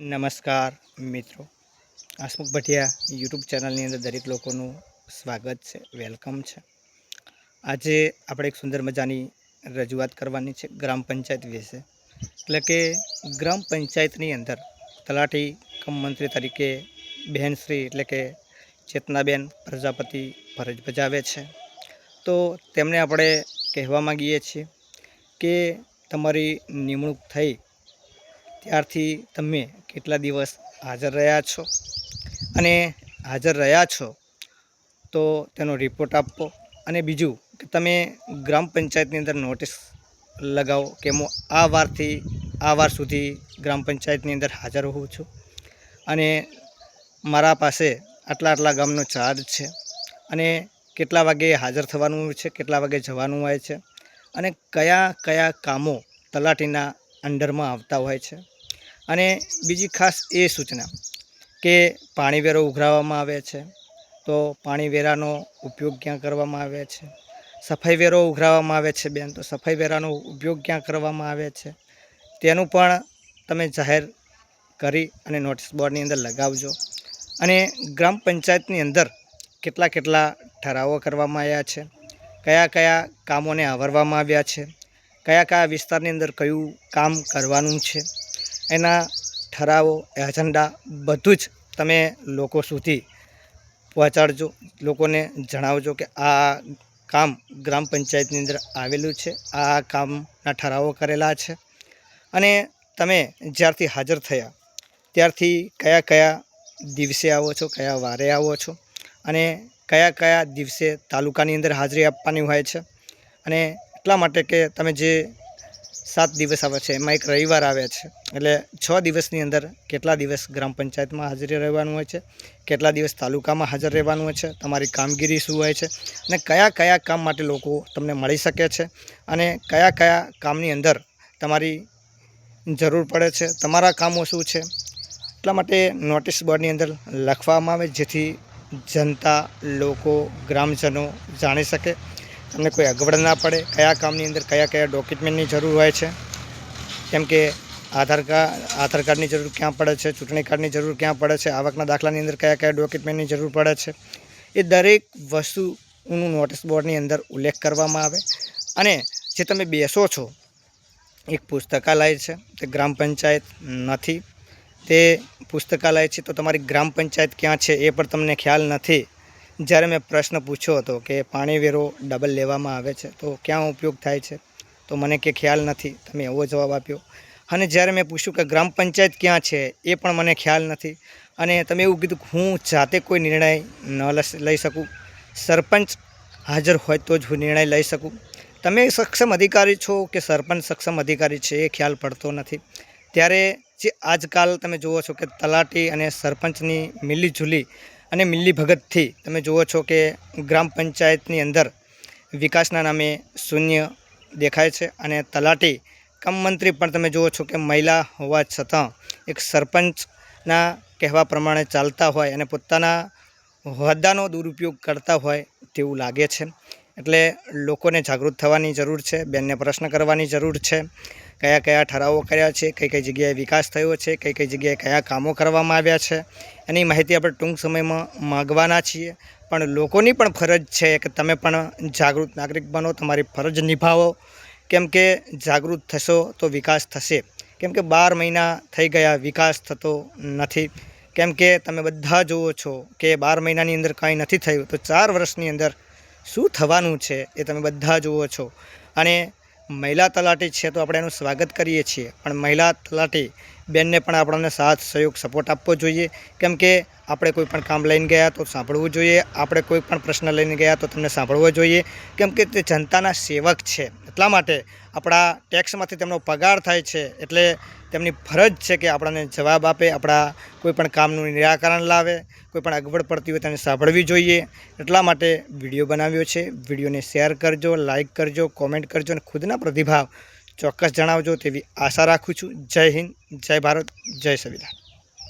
નમસ્કાર મિત્રો, હસમુખ ભટિયા યુટ્યુબ ચેનલની અંદર દરેક લોકોનું સ્વાગત છે, વેલકમ છે। આજે આપણે એક સુંદર મજાની રજૂઆત કરવાની છે ગ્રામ પંચાયત વિશે। એટલે કે ગ્રામ પંચાયતની અંદર તલાટી કમ મંત્રી તરીકે બહેનશ્રી એટલે કે ચેતનાબેન પ્રજાપતિ ફરજ બજાવે છે। તો તેમને આપણે કહેવા માગીએ છીએ કે તમારી નિમણૂક થઈ ત્યારથી તમે કેટલા દિવસ હાજર રહ્યા છો, અને હાજર રહ્યા છો તો તેનો રિપોર્ટ આપો। અને બીજું કે તમે ગ્રામ પંચાયતની અંદર નોટિસ લગાવો કે હું આ વારથી આ વાર સુધી ગ્રામ પંચાયતની અંદર હાજર હોઉં છું, અને મારા પાસે આટલા ગામનો ચાર્જ છે, અને કેટલા વાગે હાજર થવાનું છે, કેટલા વાગે જવાનું હોય છે, અને કયા કયા કામો તલાટીના અંડરમાં આવતા હોય છે। અને બીજી ખાસ એ સૂચના કે પાણી વેરો ઉઘરાવવામાં આવે છે તો પાણી વેરાનો ઉપયોગ ક્યાં કરવામાં આવે છે, સફાઈ વેરો ઉઘરાવવામાં આવે છે બેન, તો સફાઈ વેરાનો ઉપયોગ ક્યાં કરવામાં આવે છે તેનું પણ તમે જાહેર કરી અને નોટિસ બોર્ડની અંદર લગાવજો। અને ગ્રામ પંચાયતની અંદર કેટલા ઠરાવો કરવામાં આવ્યા છે, કયા કયા કામોને આવરવામાં આવ્યા છે, કયા કયા વિસ્તારની અંદર કયું કામ કરવાનું છે, એના ઠરાવો એજન્ડા બધું જ તમે લોકો સુધી પહોંચાડજો, લોકોને જણાવજો કે આ કામ ગ્રામ પંચાયતની અંદર આવેલું છે, આ કામના ઠરાવો કરેલા છે। અને તમે જ્યારથી હાજર થયા ત્યારથી કયા કયા દિવસે આવો છો, કયા વારે આવો છો, અને કયા કયા દિવસે તાલુકાની અંદર હાજરી આપવાની હોય છે। અને એટલા માટે કે તમે જે 7 દિવસ આવે છે એમાં એક રવિવાર આવે છે, એટલે 6 દિવસની અંદર કેટલા દિવસ ગ્રામ પંચાયતમાં હાજરી રહેવાનું હોય છે, કેટલા દિવસ તાલુકામાં હાજર રહેવાનું હોય છે, તમારી કામગીરી શું હોય છે, અને કયા કયા કામ માટે લોકો તમને મળી શકે છે, અને કયા કયા કામની અંદર તમારી જરૂર પડે છે, તમારા કામો શું છે, એટલા માટે નોટિસ બોર્ડની અંદર લખવામાં આવે જેથી જનતા, લોકો, ગ્રામજનો જાણી શકે, તમને કોઈ અગવડ ના પડે। કયા કામની અંદર કયા કયા ડોક્યુમેન્ટની જરૂર હોય છે, કેમ કે આધાર કાર્ડની જરૂર ક્યાં પડે છે, ચૂંટણી કાર્ડની જરૂર ક્યાં પડે છે, આવકના દાખલાની અંદર કયા કયા ડોક્યુમેન્ટની જરૂર પડે છે, એ દરેક વસ્તુનું નોટિસ બોર્ડની અંદર ઉલ્લેખ કરવામાં આવે। અને જે તમે બેસો છો એક પુસ્તકાલય છે, તે ગ્રામ પંચાયત નથી, તે પુસ્તકાલય છે, તો તમારી ગ્રામ પંચાયત ક્યાં છે એ પણ તમને ખ્યાલ નથી। જ્યારે મેં પ્રશ્ન પૂછ્યો હતો કે પાણી વેરો ડબલ લેવામાં આવે છે તો ક્યાં ઉપયોગ થાય છે, તો મને કે ખ્યાલ નથી, તમે એવો જવાબ આપ્યો। અને જ્યારે મેં પૂછ્યું કે ગ્રામ પંચાયત ક્યાં છે એ પણ મને ખ્યાલ નથી, અને તમે એવું કીધું કે હું જાતે કોઈ નિર્ણય ન લઈ શકું, સરપંચ હાજર હોય તો જ હું નિર્ણય લઈ શકું। તમે સક્ષમ અધિકારી છો કે સરપંચ સક્ષમ અધિકારી છે એ ખ્યાલ પડતો નથી। ત્યારે જે આજકાલ તમે જુઓ છો કે તલાટી અને સરપંચની મિલીજુલી અને મિલીભગતથી તમે જુઓ છો કે ગ્રામ પંચાયતની અંદર વિકાસના નામે શૂન્ય દેખાય છે, અને તલાટી કમ મંત્રી પણ તમે જુઓ છો કે મહિલા હોવા છતાં એક સરપંચના કહેવા પ્રમાણે ચાલતા હોય અને પોતાના હોદ્દાનો દુરુપયોગ કરતા હોય તેવું લાગે છે। એટલે લોકોને જાગૃત થવાની જરૂર છે, બેનને પ્રશ્ન કરવાની જરૂર છે, કયા કયા ઠરાવો કર્યા છે, કઈ કઈ જગ્યાએ વિકાસ થયો છે, કઈ કઈ જગ્યાએ કયા કામો કરવામાં આવ્યા છે, એની માહિતી આપણે ટૂંક સમયમાં માગવાના છીએ। પણ લોકોની પણ ફરજ છે કે તમે પણ જાગૃત નાગરિક બનો, તમારી ફરજ નિભાવો, કેમ કે જાગૃત થશો તો વિકાસ થશે। કેમ કે 12 મહિના થઈ ગયા, વિકાસ થતો નથી, કેમ કે તમે બધા જુઓ છો કે 12 મહિનાની અંદર કાંઈ નથી થયું તો 4 વર્ષની અંદર શું થવાનું છે એ તમે બધા જુઓ છો। અને મહિલા તલાટી છે તો આપણે એનું સ્વાગત કરીએ છીએ, પણ મહિલા તલાટી બેનને પણ આપણને સાથ સહયોગ સપોર્ટ આપવો જોઈએ, કેમ કે આપણે કોઈ પણ કામ લઈને ગયા તો સાંભળવું જોઈએ, આપણે કોઈ પણ પ્રશ્ન લઈને ગયા તો તમને સાંભળવો જોઈએ, કેમ કે તે જનતાના સેવક છે। એટલા માટે આપણા ટેક્સમાંથી તેમનો પગાર થાય છે, એટલે તેમની ફરજ છે કે આપણને જવાબ આપે, આપણા કોઈ પણ કામનું નિરાકરણ લાવે, કોઈ પણ અગવડ પડતી હોય તેને સાંભળવી જોઈએ। એટલા માટે વિડીયો બનાવ્યો છે, વિડીયોને શેર કરજો, લાઇક કરજો, કોમેન્ટ કરજો, અને ખુદના પ્રતિભાવ ચોક્કસ જણાવજો તેવી આશા રાખું છું। જય હિન્દ, જય ભારત, જય સંવિધાન।